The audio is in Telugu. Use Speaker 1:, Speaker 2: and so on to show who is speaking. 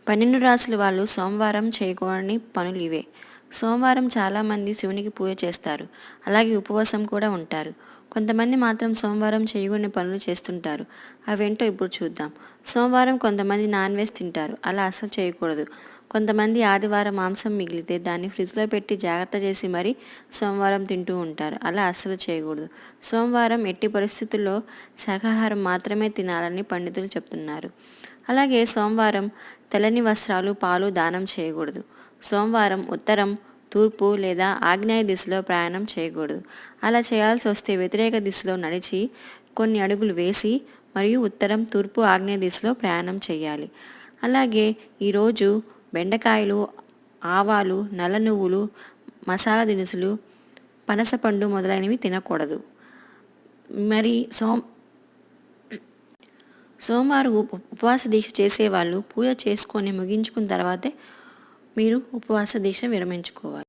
Speaker 1: 12 రాసుల వాళ్ళు సోమవారం చేయకూడని పనులు ఇవే. సోమవారం చాలామంది శివునికి పూజ చేస్తారు. అలాగే ఉపవాసం కూడా ఉంటారు. కొంతమంది మాత్రం సోమవారం చేయకూడని పనులు చేస్తుంటారు. అవేంటో ఇప్పుడు చూద్దాం. సోమవారం కొంతమంది నాన్ వెజ్ తింటారు. అలా అస్సలు చేయకూడదు. కొంతమంది ఆదివారం మాంసం మిగిలితే దాన్ని ఫ్రిడ్జ్లో పెట్టి జాగ్రత్త చేసి మరీ సోమవారం తింటూ ఉంటారు. అలా అస్సలు చేయకూడదు. సోమవారం ఎట్టి పరిస్థితుల్లో శాకాహారం మాత్రమే తినాలని పండితులు చెప్తున్నారు. అలాగే సోమవారం తెల్లని వస్త్రాలు, పాలు దానం చేయకూడదు. సోమవారం ఉత్తరం, తూర్పు లేదా ఆగ్నేయ దిశలో ప్రయాణం చేయకూడదు. అలా చేయాల్సి వస్తే వ్యతిరేక దిశలో నడిచి కొన్ని అడుగులు వేసి మరియు ఉత్తరం, తూర్పు, ఆగ్నేయ దిశలో ప్రయాణం చేయాలి. అలాగే ఈరోజు బెండకాయలు, ఆవాలు, నల్ల నువ్వులు, మసాలా దినుసులు, పనసపండు మొదలైనవి తినకూడదు. మరి సోమవారం ఉపవాస దీక్ష చేసేవాళ్ళు పూజ చేసుకొని ముగించుకున్న తర్వాతే మీరు ఉపవాస దీక్ష విరమించుకోవాలి.